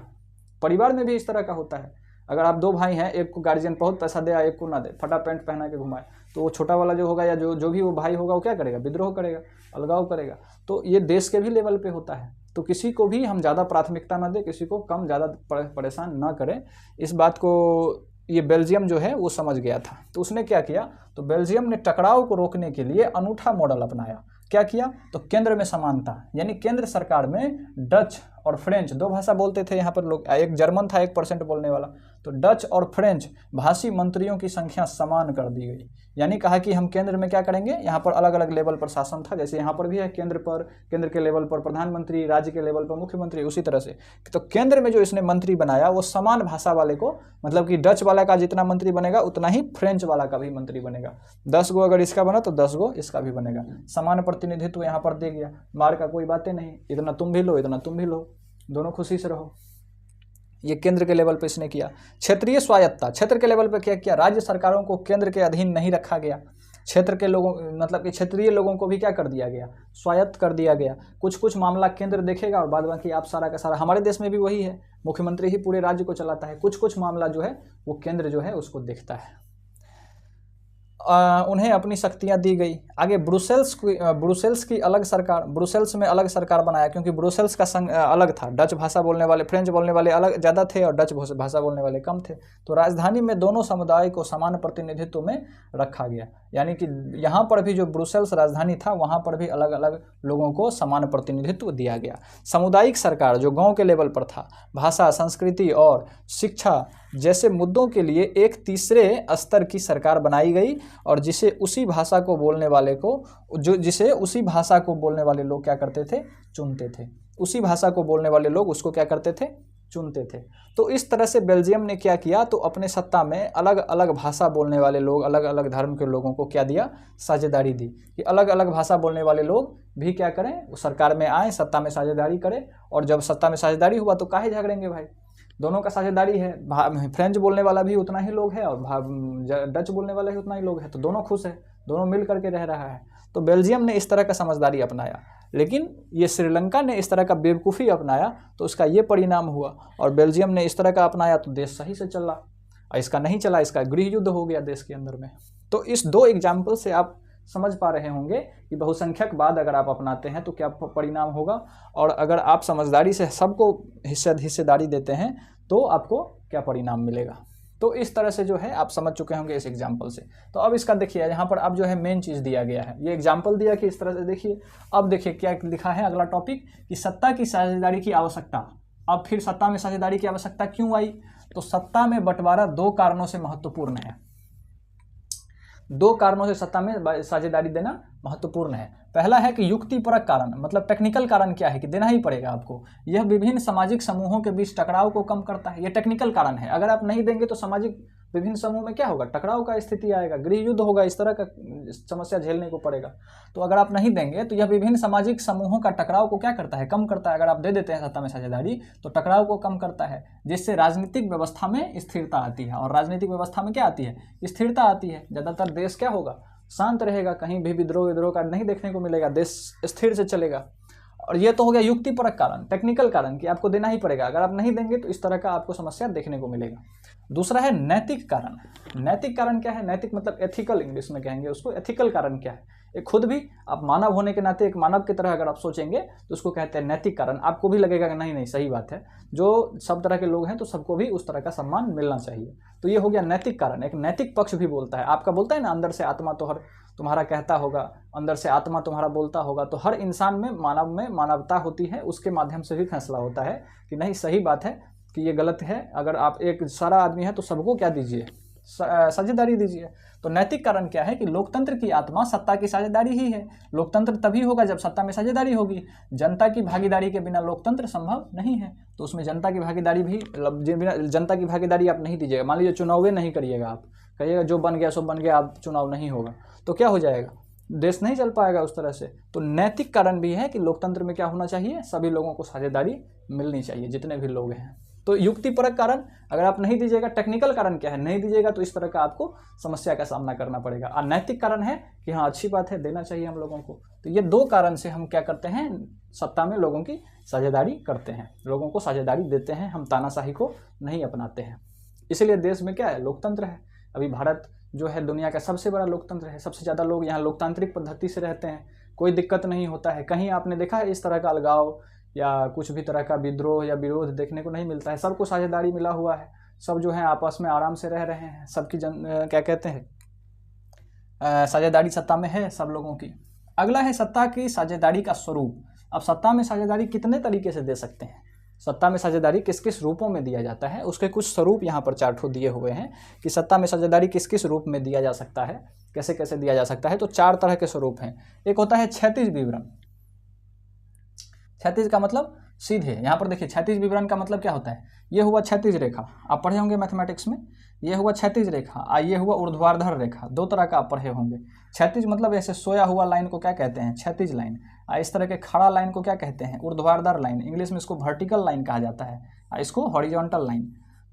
Speaker 1: परिवार में भी इस तरह का होता है, अगर आप दो भाई हैं, एक को गार्जियन बहुत पैसा दे, एक को ना दे, फटा पैंट पहना के घुमाए, तो वो छोटा वाला जो होगा या जो भी वो भाई होगा वो क्या करेगा, विद्रोह करेगा, अलगाव करेगा। तो ये देश के भी लेवल पे होता है। तो किसी को भी हम ज़्यादा प्राथमिकता ना दें, किसी को कम ज़्यादा परेशान ना करें, इस बात को ये बेल्जियम जो है वो समझ गया था। तो उसने क्या किया, तो बेल्जियम ने टकराव को रोकने के लिए अनूठा मॉडल अपनाया। क्या किया, तो केंद्र में समानता, यानी केंद्र सरकार में डच और फ्रेंच दो भाषा बोलते थे यहाँ पर लोग, एक जर्मन था 1% बोलने वाला, तो डच और फ्रेंच भाषी मंत्रियों की संख्या समान कर दी गई। यानी कहा कि हम केंद्र में क्या करेंगे, यहाँ पर अलग अलग लेवल पर शासन था, जैसे यहाँ पर भी है केंद्र के लेवल पर प्रधानमंत्री, राज्य के लेवल पर मुख्यमंत्री, उसी तरह से। तो केंद्र में जो इसने मंत्री बनाया वो समान भाषा वाले को, मतलब कि डच वाला का जितना मंत्री बनेगा उतना ही फ्रेंच वाला का भी मंत्री बनेगा। 10 गो अगर इसका बना तो 10 गो इसका भी बनेगा। समान प्रतिनिधित्व यहाँ पर दे गया, मार का कोई बातें नहीं, इतना तुम भी लो इतना तुम भी लो, दोनों खुशी से रहो। ये केंद्र के लेवल पे इसने किया। क्षेत्रीय स्वायत्तता, क्षेत्र के लेवल पे क्या किया, राज्य सरकारों को केंद्र के अधीन नहीं रखा गया, क्षेत्र के लोगों, मतलब कि क्षेत्रीय लोगों को भी क्या कर दिया गया, स्वायत्त कर दिया गया। कुछ मामला केंद्र देखेगा और बाद बाकी आप सारा का सारा, हमारे देश में भी वही है, मुख्यमंत्री ही पूरे राज्य को चलाता है, कुछ मामला जो है वो केंद्र जो है उसको देखता है। उन्हें अपनी शक्तियां दी गई। आगे ब्रुसेल्स की अलग सरकार, ब्रुसेल्स में अलग सरकार बनाया, क्योंकि ब्रुसेल्स का संघ अलग था, डच भाषा बोलने वाले, फ्रेंच बोलने वाले अलग ज़्यादा थे और डच भाषा बोलने वाले कम थे। तो राजधानी में दोनों समुदाय को समान प्रतिनिधित्व में रखा गया, यानी कि यहाँ पर भी जो ब्रुसेल्स राजधानी था वहाँ पर भी अलग अलग लोगों को समान प्रतिनिधित्व दिया गया। सामुदायिक सरकार जो गाँव के लेवल पर था, भाषा, संस्कृति और शिक्षा जैसे मुद्दों के लिए एक तीसरे स्तर की सरकार बनाई गई और जिसे उसी भाषा को बोलने वाले लोग क्या करते थे, चुनते थे। उसी भाषा को बोलने वाले लोग उसको क्या करते थे, चुनते थे। तो इस तरह से बेल्जियम ने क्या किया, तो अपने सत्ता में अलग अलग भाषा बोलने वाले लोग, अलग अलग धर्म के लोगों को क्या दिया, साझेदारी दी कि अलग अलग भाषा बोलने वाले लोग भी क्या करें, वो सरकार में आए, सत्ता में साझेदारी करें। और जब सत्ता में साझेदारी हुआ तो काहे झगड़ेंगे भाई, दोनों का साझेदारी है, फ्रेंच बोलने वाला भी उतना ही लोग है और डच बोलने वाला भी उतना ही लोग है, तो दोनों खुश है, दोनों मिल करके रह रहा है। तो बेल्जियम ने इस तरह का समझदारी अपनाया, लेकिन ये श्रीलंका ने इस तरह का बेवकूफ़ी अपनाया, तो इसका ये परिणाम हुआ। और बेल्जियम ने इस तरह का अपनाया तो देश सही से चला, और इसका नहीं चला, इसका गृह युद्ध हो गया देश के अंदर में। तो इस 2 एग्जाम्पल से आप समझ पा रहे होंगे कि बहुसंख्यकवाद अगर आप अपनाते हैं तो क्या परिणाम होगा, और अगर आप समझदारी से सबको हिस्सेदारी देते हैं तो आपको क्या परिणाम मिलेगा। तो इस तरह से जो है आप समझ चुके होंगे इस एग्जाम्पल से। तो अब इसका देखिए, यहाँ पर अब जो है मेन चीज़ दिया गया है, ये एग्जाम्पल दिया कि इस तरह से देखिए। अब देखिए क्या लिखा है अगला टॉपिक, कि सत्ता की साझेदारी की आवश्यकता। अब फिर सत्ता में साझेदारी की आवश्यकता क्यों आई, तो सत्ता में बंटवारा 2 कारणों से महत्वपूर्ण है। 2 कारणों से सत्ता में साझेदारी देना महत्वपूर्ण है। पहला है कि युक्तिपरक कारण, मतलब टेक्निकल कारण क्या है कि देना ही पड़ेगा आपको। यह विभिन्न सामाजिक समूहों के बीच टकराव को कम करता है, यह टेक्निकल कारण है। अगर आप नहीं देंगे तो सामाजिक विभिन्न समूह में क्या होगा, टकराव का स्थिति आएगा, गृह युद्ध होगा, इस तरह का समस्या झेलने को पड़ेगा। तो अगर आप नहीं देंगे तो यह विभिन्न सामाजिक समूहों का टकराव को क्या करता है, कम करता है। अगर आप दे देते हैं सत्ता में साझेदारी तो टकराव को कम करता है, जिससे राजनीतिक व्यवस्था में स्थिरता आती है। और राजनीतिक व्यवस्था में क्या आती है, स्थिरता आती है। ज़्यादातर देश क्या होगा, शांत रहेगा, कहीं भी विद्रोह का नहीं देखने को मिलेगा, देश स्थिर से चलेगा। और ये तो हो गया युक्तिपरक कारण, टेक्निकल कारण कि आपको देना ही पड़ेगा, अगर आप नहीं देंगे तो इस तरह का आपको समस्या देखने को मिलेगा। दूसरा है नैतिक कारण। नैतिक कारण क्या है, नैतिक मतलब एथिकल, इंग्लिश में कहेंगे उसको। एथिकल कारण क्या है, एक खुद भी आप मानव होने के नाते एक मानव की तरह अगर आप सोचेंगे तो उसको कहते हैं नैतिक कारण। आपको भी लगेगा कि नहीं नहीं सही बात है, जो सब तरह के लोग हैं तो सबको भी उस तरह का सम्मान मिलना चाहिए। तो ये हो गया नैतिक कारण। एक नैतिक पक्ष भी बोलता है, आपका बोलता है ना, अंदर से आत्मा तो तुम्हारा कहता होगा, अंदर से आत्मा तुम्हारा बोलता होगा। तो हर इंसान में मानवता होती है, उसके माध्यम से भी फैसला होता है कि नहीं सही बात है कि ये गलत है। अगर आप एक सारा आदमी है तो सबको क्या दीजिए, साझेदारी दीजिए। तो नैतिक कारण क्या है कि लोकतंत्र की आत्मा सत्ता की साझेदारी ही है। लोकतंत्र तभी होगा जब सत्ता में साझेदारी होगी। जनता की भागीदारी के बिना लोकतंत्र संभव नहीं है। तो उसमें जनता की भागीदारी भी, जनता की भागीदारी आप नहीं दीजिएगा। मान लीजिए चुनाव नहीं करिएगा, आप कहिएगा जो बन गया सो बन गया, आप चुनाव नहीं होगा तो क्या हो जाएगा, देश नहीं चल पाएगा उस तरह से। तो नैतिक कारण भी है कि लोकतंत्र में क्या होना चाहिए, सभी लोगों को साझेदारी मिलनी चाहिए, जितने भी लोग हैं। तो युक्तिपरक कारण अगर आप नहीं दीजिएगा, टेक्निकल कारण क्या है, नहीं दीजिएगा तो इस तरह का आपको समस्या का सामना करना पड़ेगा। और नैतिक कारण है कि हाँ अच्छी बात है, देना चाहिए हम लोगों को। तो ये दो कारण से हम क्या करते हैं, सत्ता में लोगों की साझेदारी करते हैं, लोगों को साझेदारी देते हैं, हम तानाशाही को नहीं अपनाते हैं। इसलिए देश में क्या है, लोकतंत्र है। अभी भारत जो है दुनिया का सबसे बड़ा लोकतंत्र है, सबसे ज़्यादा लोग यहाँ लोकतांत्रिक पद्धति से रहते हैं, कोई दिक्कत नहीं होता है। कहीं आपने देखा है इस तरह का अलगाव या कुछ भी तरह का विद्रोह या विरोध देखने को नहीं मिलता है। सबको साझेदारी मिला हुआ है, सब जो है आपस में आराम से रह रहे हैं, सबकी क्या कहते हैं, साझेदारी सत्ता में है सब लोगों की। अगला है सत्ता की साझेदारी का स्वरूप। अब सत्ता में साझेदारी कितने तरीके से दे सकते हैं, सत्ता में साझेदारी किस किस रूपों में दिया जाता है, उसके कुछ स्वरूप यहाँ पर चार्ट दिए हुए हैं कि सत्ता में साझेदारी किस किस रूप में दिया जा सकता है, कैसे कैसे दिया जा सकता है। तो 4 तरह के स्वरूप हैं। एक होता है क्षैतिज विवरण। क्षैतिज का मतलब सीधे, यहाँ पर देखिए क्षैतिज विवरण का मतलब क्या होता है, ये हुआ क्षैतिज रेखा, आप पढ़े होंगे मैथमेटिक्स में, ये हुआ क्षैतिज रेखा और ये हुआ ऊर्ध्वाधर रेखा, 2 तरह का आप पढ़े होंगे। क्षैतिज मतलब ऐसे सोया हुआ लाइन को क्या कहते हैं, क्षैतिज लाइन। इस तरह के खड़ा लाइन को क्या कहते हैं, ऊर्ध्वाधर लाइन। इंग्लिश में इसको वर्टिकल लाइन कहा जाता है, इसको हॉरिजॉन्टल लाइन।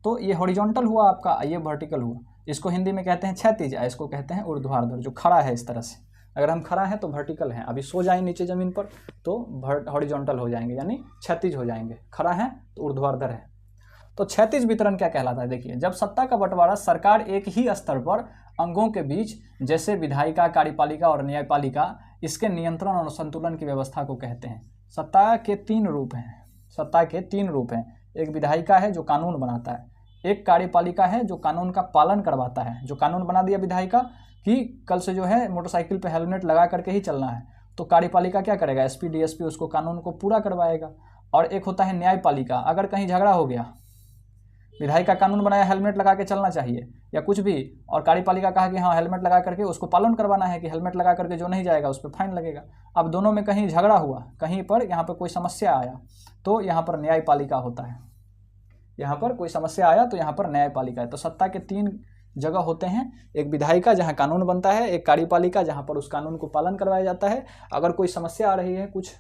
Speaker 1: तो ये हॉरिजॉन्टल हुआ आपका, ये वर्टिकल हुआ, इसको हिंदी में कहते हैं क्षैतिज, इसको कहते हैं ऊर्ध्वाधर, जो खड़ा है इस तरह से। अगर हम खड़ा हैं तो वर्टिकल हैं, अभी सो जाएं नीचे ज़मीन पर तो हॉरिजॉन्टल हो जाएंगे, यानी क्षैतिज हो जाएंगे। खड़ा है तो ऊर्ध्वाधर है। तो क्षैतिज वितरण क्या कहलाता है, देखिए जब सत्ता का बंटवारा सरकार एक ही स्तर पर अंगों के बीच, जैसे विधायिका, कार्यपालिका और न्यायपालिका, इसके नियंत्रण और संतुलन की व्यवस्था को कहते हैं। सत्ता के 3 रूप हैं, सत्ता के 3 रूप हैं। एक विधायिका है जो कानून बनाता है, एक कार्यपालिका है जो कानून का पालन करवाता है, जो कानून बना दिया विधायिका कि कल से जो है मोटरसाइकिल पे हेलमेट लगा करके ही चलना है, तो कार्यपालिका क्या करेगा, एसपी डीएसपी उसको कानून को पूरा करवाएगा। और एक होता है न्यायपालिका, अगर कहीं झगड़ा हो गया, विधायिका कानून बनाया हेलमेट लगा के चलना चाहिए या कुछ भी, और कार्यपालिका कहा कि हाँ हेलमेट लगा करके उसको पालन करवाना है कि हेलमेट लगा करके जो नहीं जाएगा उस पर फाइन लगेगा। अब दोनों में कहीं झगड़ा हुआ, कहीं पर यहाँ पर कोई समस्या आया तो यहाँ पर न्यायपालिका होता है, यहाँ पर कोई समस्या आया तो यहाँ पर न्यायपालिका है। तो सत्ता के 3 जगह होते हैं, एक विधायिका जहाँ कानून बनता है, एक कार्यपालिका जहाँ पर उस कानून को पालन करवाया जाता है। अगर कोई समस्या आ रही है, कुछ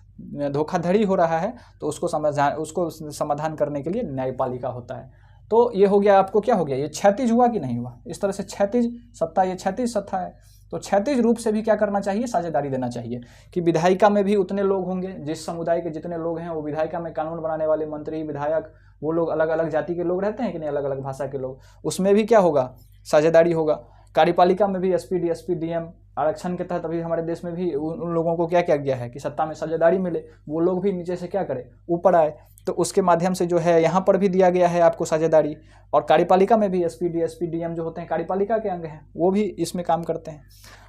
Speaker 1: धोखाधड़ी हो रहा है तो उसको समाधान करने के लिए न्यायपालिका होता है। तो ये हो गया, आपको क्या हो गया, ये क्षैतिज हुआ कि नहीं हुआ, इस तरह से क्षैतिज सत्ता, ये क्षैतिज सत्ता है। तो क्षैतिज रूप से भी क्या करना चाहिए, साझेदारी देना चाहिए कि विधायिका में भी उतने लोग होंगे, जिस समुदाय के जितने लोग हैं वो विधायिका में कानून बनाने वाले मंत्री, विधायक, वो लोग अलग अलग जाति के लोग रहते हैं कि नहीं, अलग अलग भाषा के लोग, उसमें भी क्या होगा, साझेदारी होगा। कार्यपालिका में भी एसपी डीएसपी डीएम, आरक्षण के तहत अभी हमारे देश में भी उन लोगों को क्या क्या गया है कि सत्ता में साझेदारी मिले, वो लोग भी नीचे से क्या करें, ऊपर आए। तो उसके माध्यम से जो है यहाँ पर भी दिया गया है आपको साझेदारी। और कार्यपालिका में भी एसपी डीएसपी डीएम जो होते हैं कार्यपालिका के अंग हैं, वो भी इसमें काम करते हैं।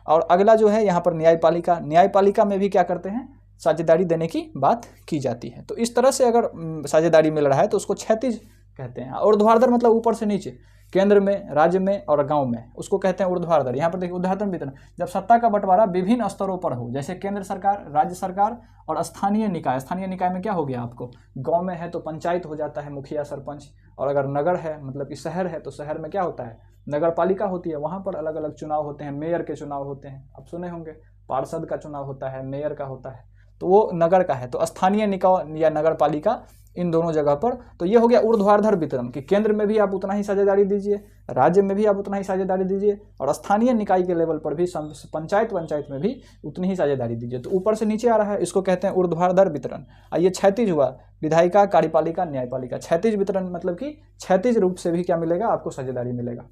Speaker 1: और अगला जो है यहाँ पर न्यायपालिका, न्यायपालिका में भी क्या करते हैं, साझेदारी देने की बात की जाती है। तो इस तरह से अगर साझेदारी मिल रहा है तो उसको क्षैतिज कहते हैं। ऊर्ध्वाधर मतलब ऊपर से नीचे, केंद्र में, राज्य में और गांव में, उसको कहते हैं ऊर्ध्वाधर। यहाँ पर देखिए उदाहरण वितरण, जब सत्ता का बंटवारा विभिन्न स्तरों पर हो, जैसे केंद्र सरकार, राज्य सरकार और स्थानीय निकाय। स्थानीय निकाय में क्या हो गया आपको, गांव में है तो पंचायत हो जाता है, मुखिया सरपंच, और अगर नगर है मतलब कि शहर है तो शहर में क्या होता है, नगर पालिका होती है, वहाँ पर अलग अलग चुनाव होते हैं, मेयर के चुनाव होते हैं, आप सुने होंगे, पार्षद का चुनाव होता है, मेयर का होता है, तो वो नगर का है। तो स्थानीय निकाय या नगर पालिका, इन दोनों जगह पर। तो ये हो गया ऊर्ध्वाधर वितरण कि केंद्र में भी आप उतना ही साझेदारी दीजिए, राज्य में भी आप उतना ही साझेदारी दीजिए, और स्थानीय निकाय के लेवल पर भी, पंचायत में भी उतनी ही साझेदारी दीजिए। तो ऊपर से नीचे आ रहा है, इसको कहते हैं ऊर्ध्वाधर वितरण। ये क्षैतिज हुआ, विधायिका, कार्यपालिका, न्यायपालिका। क्षैतिज वितरण मतलब कि क्षैतिज रूप से भी क्या मिलेगा आपको, साझेदारी मिलेगा।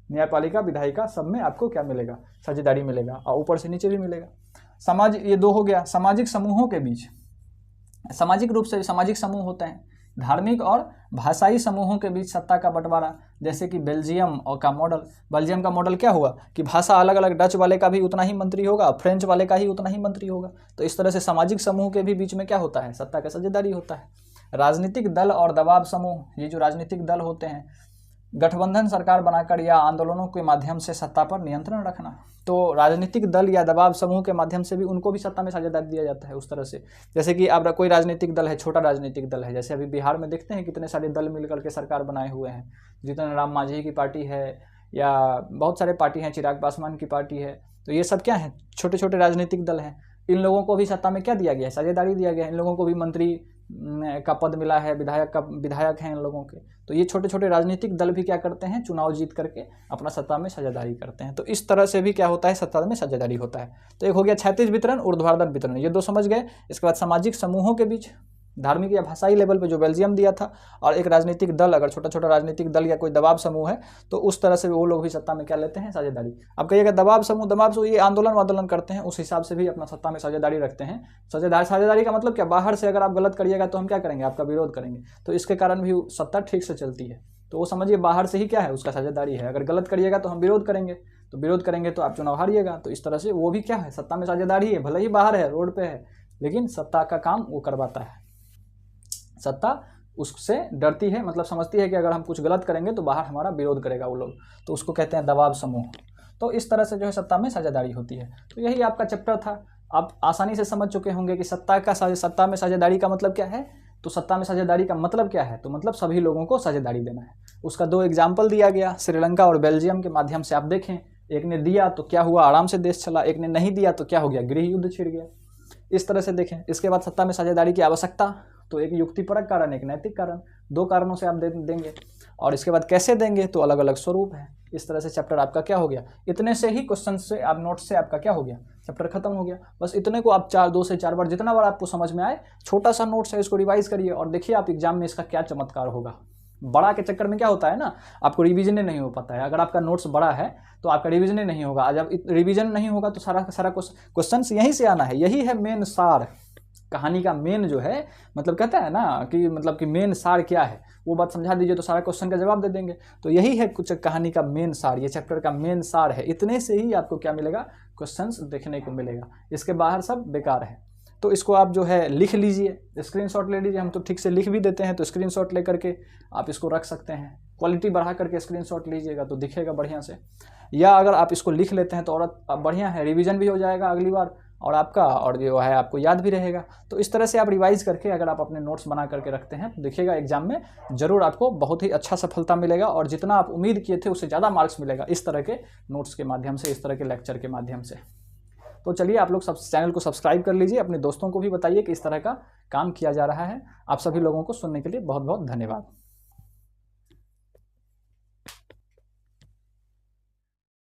Speaker 1: न्यायपालिका, विधायिका सब में आपको क्या मिलेगा, साझेदारी मिलेगा, और ऊपर से नीचे भी मिलेगा। समाज, ये दो हो गया। सामाजिक समूहों के बीच, सामाजिक रूप से सामाजिक समूह होते हैं, धार्मिक और भाषाई समूहों के बीच सत्ता का बंटवारा, जैसे कि बेल्जियम और का मॉडल। बेल्जियम का मॉडल क्या हुआ कि भाषा अलग अलग, डच वाले का भी उतना ही मंत्री होगा, फ्रेंच वाले का ही उतना ही मंत्री होगा। तो इस तरह से सामाजिक समूह के भी बीच में क्या होता है, सत्ता का साझेदारी होता है। राजनीतिक दल और दबाव समूह, ये जो राजनीतिक दल होते हैं, गठबंधन सरकार बनाकर या आंदोलनों के माध्यम से सत्ता पर नियंत्रण रखना। तो राजनीतिक दल या दबाव समूह के माध्यम से भी उनको भी सत्ता में साझेदारी दिया जाता है उस तरह से। जैसे कि अब कोई राजनीतिक दल है, छोटा राजनीतिक दल है, जैसे अभी बिहार में देखते हैं कितने सारे दल मिलकर के सरकार बनाए हुए हैं, जितने राम मांझी की पार्टी है या बहुत सारे पार्टी हैं, चिराग पासवान की पार्टी है। तो ये सब क्या है, छोटे छोटे राजनीतिक दल हैं। इन लोगों को भी सत्ता में क्या दिया गया है, साझेदारी दिया गया है। इन लोगों को भी मंत्री का पद मिला है, विधायक हैं इन लोगों के। तो ये छोटे छोटे राजनीतिक दल भी क्या करते हैं, चुनाव जीत करके अपना सत्ता में साझेदारी करते हैं। तो इस तरह से भी क्या होता है, सत्ता में साझेदारी होता है। तो एक हो गया क्षैतिज वितरण, ऊर्ध्वाधर वितरण, ये दो समझ गए। इसके बाद सामाजिक समूहों के बीच, धार्मिक या भाषाई लेवल पे जो बेल्जियम दिया था, और एक राजनीतिक दल, अगर छोटा छोटा राजनीतिक दल या कोई दबाव समूह है तो उस तरह से वो लोग भी सत्ता में क्या लेते हैं, साझेदारी। अब कहिएगा दबाव समूह ये आंदोलन करते हैं, उस हिसाब से भी अपना सत्ता में साझेदारी रखते हैं। साझेदारी का मतलब क्या, बाहर से अगर आप गलत करिएगा तो हम क्या करेंगे, आपका विरोध करेंगे, तो इसके कारण भी सत्ता ठीक से चलती है। तो वो समझिए बाहर से ही क्या है, उसका साझेदारी है। अगर गलत करिएगा तो हम विरोध करेंगे, तो आप चुनाव हारिएगा। तो इस तरह से वो भी क्या है, सत्ता में साझेदारी है, भले ही बाहर है, रोड पे है, लेकिन सत्ता का काम वो करवाता है। सत्ता उससे डरती है, मतलब समझती है कि अगर हम कुछ गलत करेंगे तो बाहर हमारा विरोध करेगा वो लोग, तो उसको कहते हैं दबाव समूह। तो इस तरह से जो है सत्ता में साझेदारी होती है। तो यही आपका चैप्टर था। आप आसानी से समझ चुके होंगे कि सत्ता में साझेदारी का मतलब क्या है। तो सत्ता में साझेदारी का मतलब क्या है, तो मतलब सभी लोगों को साझेदारी देना है। उसका दो एग्जाम्पल दिया गया, श्रीलंका और बेल्जियम के माध्यम से आप देखें। एक ने दिया तो क्या हुआ, आराम से देश चला, एक ने नहीं दिया तो क्या हो गया, गृह युद्ध छिड़ गया। इस तरह से देखें। इसके बाद सत्ता में साझेदारी की आवश्यकता, तो एक युक्तिपरक कारण, एक नैतिक कारण, दो कारणों से आप देंगे। और इसके बाद कैसे देंगे, तो अलग अलग स्वरूप है। इस तरह से चैप्टर आपका क्या हो गया, इतने से ही क्वेश्चन से आप नोट्स से आपका क्या हो गया, चैप्टर खत्म हो गया। बस इतने को आप 2 से 4 बार, जितना बार आपको समझ में आए, छोटा सा नोट्स है, इसको रिवाइज करिए और देखिए आप एग्जाम में इसका क्या चमत्कार होगा। बड़ा के चक्कर में क्या होता है ना, आपको रिवीजन नहीं हो पाता है। अगर आपका नोट्स बड़ा है तो आपका रिवीजन नहीं होगा। जब रिवीजन नहीं होगा तो सारा क्वेश्चन यहीं से आना है। यही है मेन सार, कहानी का मेन जो है, मतलब कहता है ना कि मतलब कि मेन सार क्या है, वो बात समझा दीजिए तो सारा क्वेश्चन का जवाब दे देंगे। तो यही है कुछ कहानी का मेन सार, ये चैप्टर का मेन सार है। इतने से ही आपको क्या मिलेगा, क्वेश्चंस देखने को मिलेगा। इसके बाहर सब बेकार है। तो इसको आप जो है लिख लीजिए, स्क्रीनशॉट ले लीजिए। हम तो ठीक से लिख भी देते हैं, तो स्क्रीनशॉट लेकर के आप इसको रख सकते हैं। क्वालिटी बढ़ा करके स्क्रीनशॉट लीजिएगा तो दिखेगा बढ़िया से। या अगर आप इसको लिख लेते हैं तो और बढ़िया है, रिवीजन भी हो जाएगा अगली बार और आपका, और जो है आपको याद भी रहेगा। तो इस तरह से आप रिवाइज करके अगर आप अपने नोट्स बना करके रखते हैं तो देखिएगा एग्जाम में ज़रूर आपको बहुत ही अच्छा सफलता मिलेगा, और जितना आप उम्मीद किए थे उससे ज़्यादा मार्क्स मिलेगा इस तरह के नोट्स के माध्यम से, इस तरह के लेक्चर के माध्यम से। तो चलिए आप लोग सब चैनल को सब्सक्राइब कर लीजिए, अपने दोस्तों को भी बताइए कि इस तरह का काम किया जा रहा है। आप सभी लोगों को सुनने के लिए बहुत बहुत धन्यवाद।